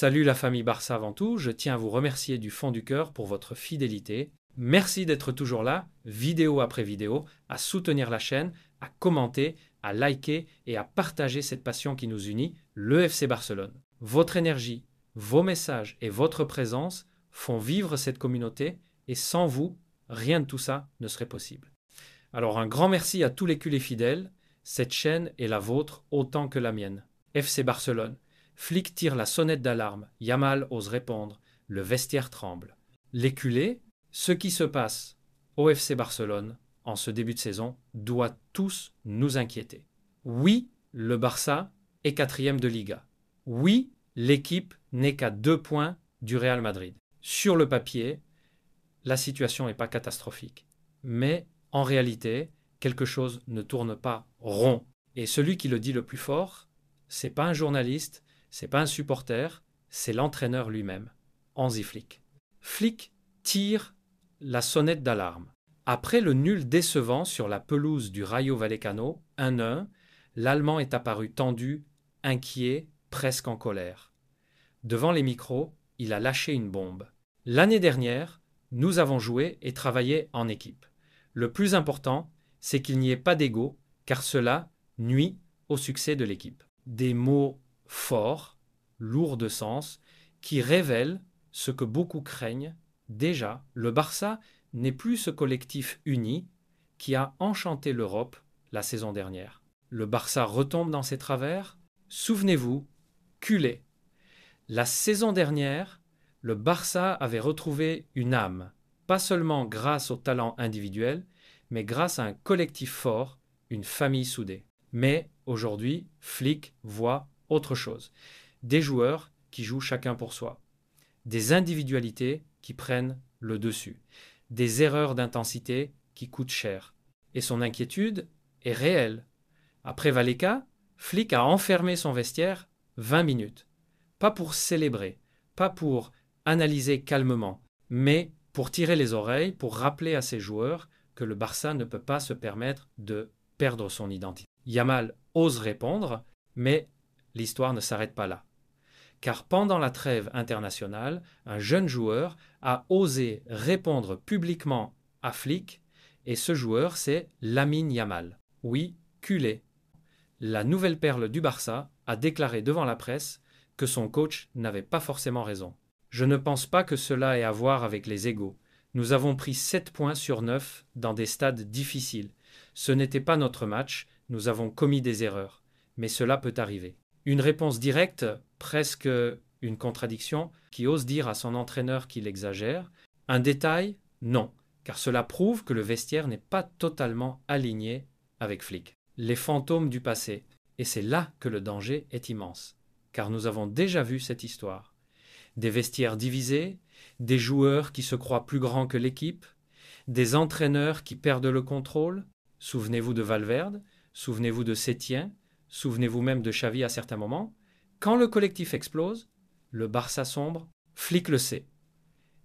Salut la famille Barça avant tout, je tiens à vous remercier du fond du cœur pour votre fidélité. Merci d'être toujours là, vidéo après vidéo, à soutenir la chaîne, à commenter, à liker et à partager cette passion qui nous unit, le FC Barcelone. Votre énergie, vos messages et votre présence font vivre cette communauté et sans vous, rien de tout ça ne serait possible. Alors un grand merci à tous les culés fidèles, cette chaîne est la vôtre autant que la mienne. FC Barcelone. Flick tire la sonnette d'alarme, Yamal ose répondre, le vestiaire tremble. Les culés, ce qui se passe au FC Barcelone en ce début de saison doit tous nous inquiéter. Oui, le Barça est 4e de Liga. Oui, l'équipe n'est qu'à 2 points du Real Madrid. Sur le papier, la situation n'est pas catastrophique. Mais en réalité, quelque chose ne tourne pas rond. Et celui qui le dit le plus fort, c'est pas un journaliste, c'est pas un supporter, c'est l'entraîneur lui-même, Hansi Flick. Flick tire la sonnette d'alarme. Après le nul décevant sur la pelouse du Rayo Vallecano, 1-1, l'Allemand est apparu tendu, inquiet, presque en colère. Devant les micros, il a lâché une bombe. L'année dernière, nous avons joué et travaillé en équipe. Le plus important, c'est qu'il n'y ait pas d'ego, car cela nuit au succès de l'équipe. Des mots forts, lourds de sens, qui révèlent ce que beaucoup craignent. Déjà, le Barça n'est plus ce collectif uni qui a enchanté l'Europe la saison dernière. Le Barça retombe dans ses travers. Souvenez-vous, culé. La saison dernière, le Barça avait retrouvé une âme, pas seulement grâce au talent individuel, mais grâce à un collectif fort, une famille soudée. Mais aujourd'hui, Flick voit autre chose. Des joueurs qui jouent chacun pour soi. Des individualités qui prennent le dessus. Des erreurs d'intensité qui coûtent cher. Et son inquiétude est réelle. Après Vallecas, Flick a enfermé son vestiaire 20 minutes. Pas pour célébrer, pas pour analyser calmement, mais pour tirer les oreilles, pour rappeler à ses joueurs que le Barça ne peut pas se permettre de perdre son identité. Yamal ose répondre, mais l'histoire ne s'arrête pas là. Car pendant la trêve internationale, un jeune joueur a osé répondre publiquement à Flick, et ce joueur, c'est Lamine Yamal. Oui, culé. La nouvelle perle du Barça a déclaré devant la presse que son coach n'avait pas forcément raison. Je ne pense pas que cela ait à voir avec les égos. Nous avons pris 7 points sur 9 dans des stades difficiles. Ce n'était pas notre match, nous avons commis des erreurs. Mais cela peut arriver. Une réponse directe, presque une contradiction, qui ose dire à son entraîneur qu'il exagère. Un détail, non, car cela prouve que le vestiaire n'est pas totalement aligné avec Flick. Les fantômes du passé, et c'est là que le danger est immense, car nous avons déjà vu cette histoire. Des vestiaires divisés, des joueurs qui se croient plus grands que l'équipe, des entraîneurs qui perdent le contrôle. Souvenez-vous de Valverde, souvenez-vous de Sétien, souvenez-vous même de Xavi à certains moments. Quand le collectif explose, le Barça sombre, Flick le sait.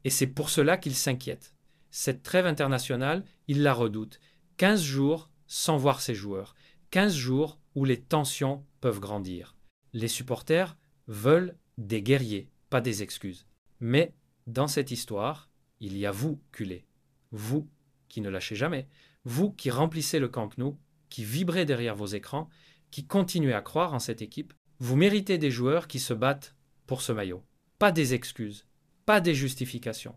Et c'est pour cela qu'il s'inquiète. Cette trêve internationale, il la redoute. 15 jours sans voir ses joueurs. 15 jours où les tensions peuvent grandir. Les supporters veulent des guerriers, pas des excuses. Mais dans cette histoire, il y a vous, culés. Vous qui ne lâchez jamais. Vous qui remplissez le Camp Nou, qui vibrez derrière vos écrans, qui continuez à croire en cette équipe. Vous méritez des joueurs qui se battent pour ce maillot. Pas des excuses, pas des justifications,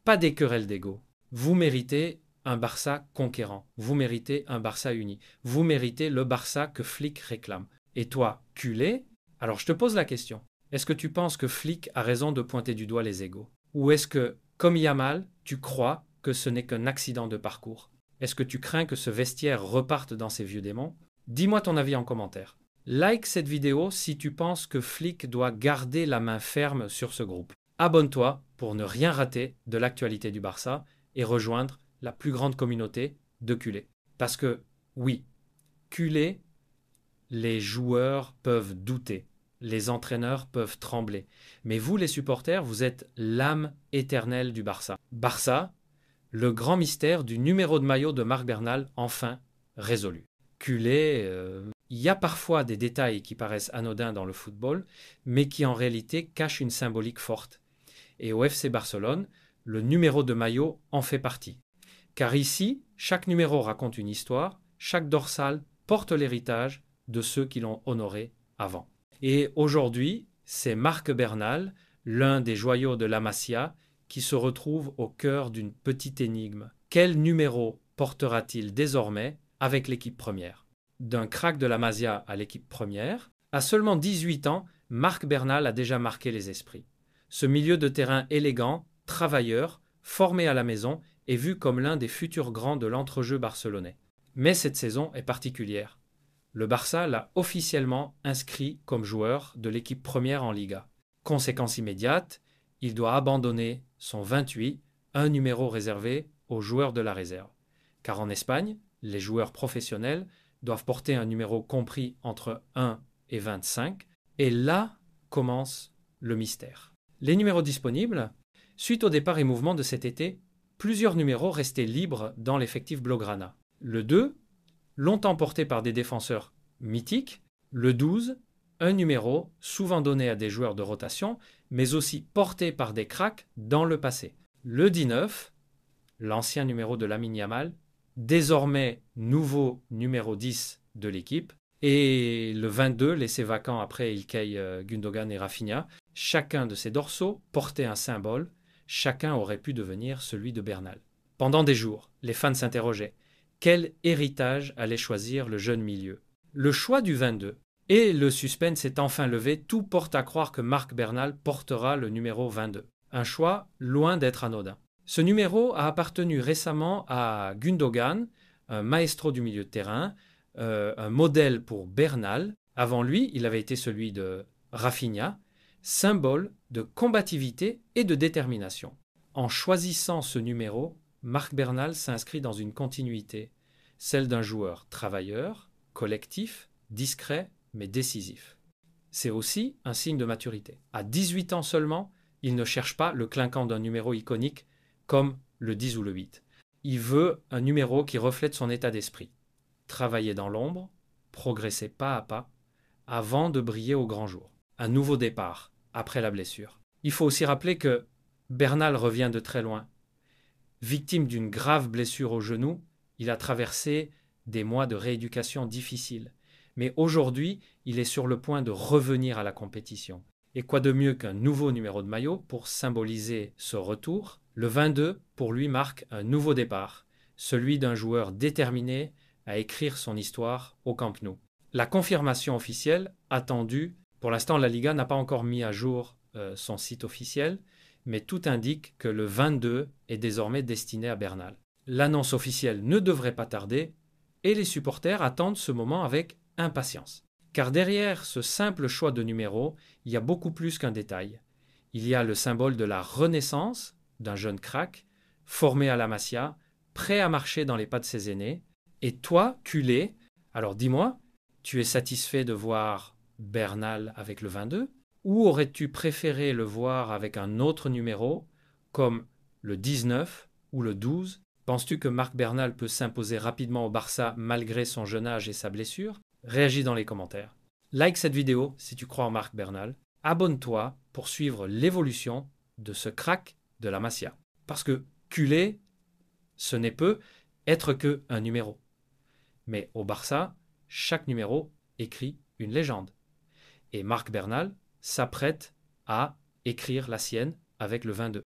pas des querelles d'ego. Vous méritez un Barça conquérant. Vous méritez un Barça uni. Vous méritez le Barça que Flick réclame. Et toi, culé, alors je te pose la question. Est-ce que tu penses que Flick a raison de pointer du doigt les égos? Ou est-ce que, comme Yamal, tu crois que ce n'est qu'un accident de parcours? Est-ce que tu crains que ce vestiaire reparte dans ses vieux démons? Dis-moi ton avis en commentaire. Like cette vidéo si tu penses que Flick doit garder la main ferme sur ce groupe. Abonne-toi pour ne rien rater de l'actualité du Barça et rejoindre la plus grande communauté de culés. Parce que, oui, culés, les joueurs peuvent douter, les entraîneurs peuvent trembler. Mais vous, les supporters, vous êtes l'âme éternelle du Barça. Barça, le grand mystère du numéro de maillot de Marc Bernal, enfin résolu. culé. Il y a parfois des détails qui paraissent anodins dans le football, mais qui en réalité cachent une symbolique forte. Et au FC Barcelone, le numéro de maillot en fait partie. Car ici, chaque numéro raconte une histoire, chaque dorsale porte l'héritage de ceux qui l'ont honoré avant. Et aujourd'hui, c'est Marc Bernal, l'un des joyaux de la Masia, qui se retrouve au cœur d'une petite énigme. Quel numéro portera-t-il désormais avec l'équipe première? D'un crack de la Masia à l'équipe première, à seulement 18 ans, Marc Bernal a déjà marqué les esprits. Ce milieu de terrain élégant, travailleur, formé à la maison, est vu comme l'un des futurs grands de l'entrejeu barcelonais. Mais cette saison est particulière. Le Barça l'a officiellement inscrit comme joueur de l'équipe première en Liga. Conséquence immédiate, il doit abandonner son 28, un numéro réservé aux joueurs de la réserve. Car en Espagne, les joueurs professionnels doivent porter un numéro compris entre 1 et 25, et là commence le mystère. Les numéros disponibles, suite au départ et mouvement de cet été, plusieurs numéros restaient libres dans l'effectif Blaugrana. Le 2, longtemps porté par des défenseurs mythiques. Le 12, un numéro souvent donné à des joueurs de rotation, mais aussi porté par des cracks dans le passé. Le 19, l'ancien numéro de Lamine Yamal, désormais nouveau numéro 10 de l'équipe. Et le 22, laissé vacant après Ilkay Gundogan et Rafinha. Chacun de ces dorsaux portait un symbole. Chacun aurait pu devenir celui de Bernal. Pendant des jours, les fans s'interrogeaient. Quel héritage allait choisir le jeune milieu? Le choix du 22 et le suspense est enfin levé. Tout porte à croire que Marc Bernal portera le numéro 22. Un choix loin d'être anodin. Ce numéro a appartenu récemment à Gundogan, un maestro du milieu de terrain, un modèle pour Bernal. Avant lui, il avait été celui de Rafinha, symbole de combativité et de détermination. En choisissant ce numéro, Marc Bernal s'inscrit dans une continuité, celle d'un joueur travailleur, collectif, discret, mais décisif. C'est aussi un signe de maturité. À 18 ans seulement, il ne cherche pas le clinquant d'un numéro iconique comme le 10 ou le 8. Il veut un numéro qui reflète son état d'esprit. Travailler dans l'ombre, progresser pas à pas, avant de briller au grand jour. Un nouveau départ, après la blessure. Il faut aussi rappeler que Bernal revient de très loin. Victime d'une grave blessure au genou, il a traversé des mois de rééducation difficiles. Mais aujourd'hui, il est sur le point de revenir à la compétition. Et quoi de mieux qu'un nouveau numéro de maillot pour symboliser ce retour? Le 22, pour lui, marque un nouveau départ, celui d'un joueur déterminé à écrire son histoire au Camp Nou. La confirmation officielle attendue, pour l'instant la Liga n'a pas encore mis à jour son site officiel, mais tout indique que le 22 est désormais destiné à Bernal. L'annonce officielle ne devrait pas tarder et les supporters attendent ce moment avec impatience. Car derrière ce simple choix de numéro, il y a beaucoup plus qu'un détail. Il y a le symbole de la renaissance d'un jeune crack, formé à la Masia, prêt à marcher dans les pas de ses aînés. Et toi, culé, alors dis-moi, tu es satisfait de voir Bernal avec le 22 ou aurais-tu préféré le voir avec un autre numéro comme le 19 ou le 12? Penses-tu que Marc Bernal peut s'imposer rapidement au Barça malgré son jeune âge et sa blessure? Réagis dans les commentaires. Like cette vidéo si tu crois en Marc Bernal. Abonne-toi pour suivre l'évolution de ce crack de la Masia. Parce que culé, ce n'est peut être que un numéro. Mais au Barça, chaque numéro écrit une légende. Et Marc Bernal s'apprête à écrire la sienne avec le 22.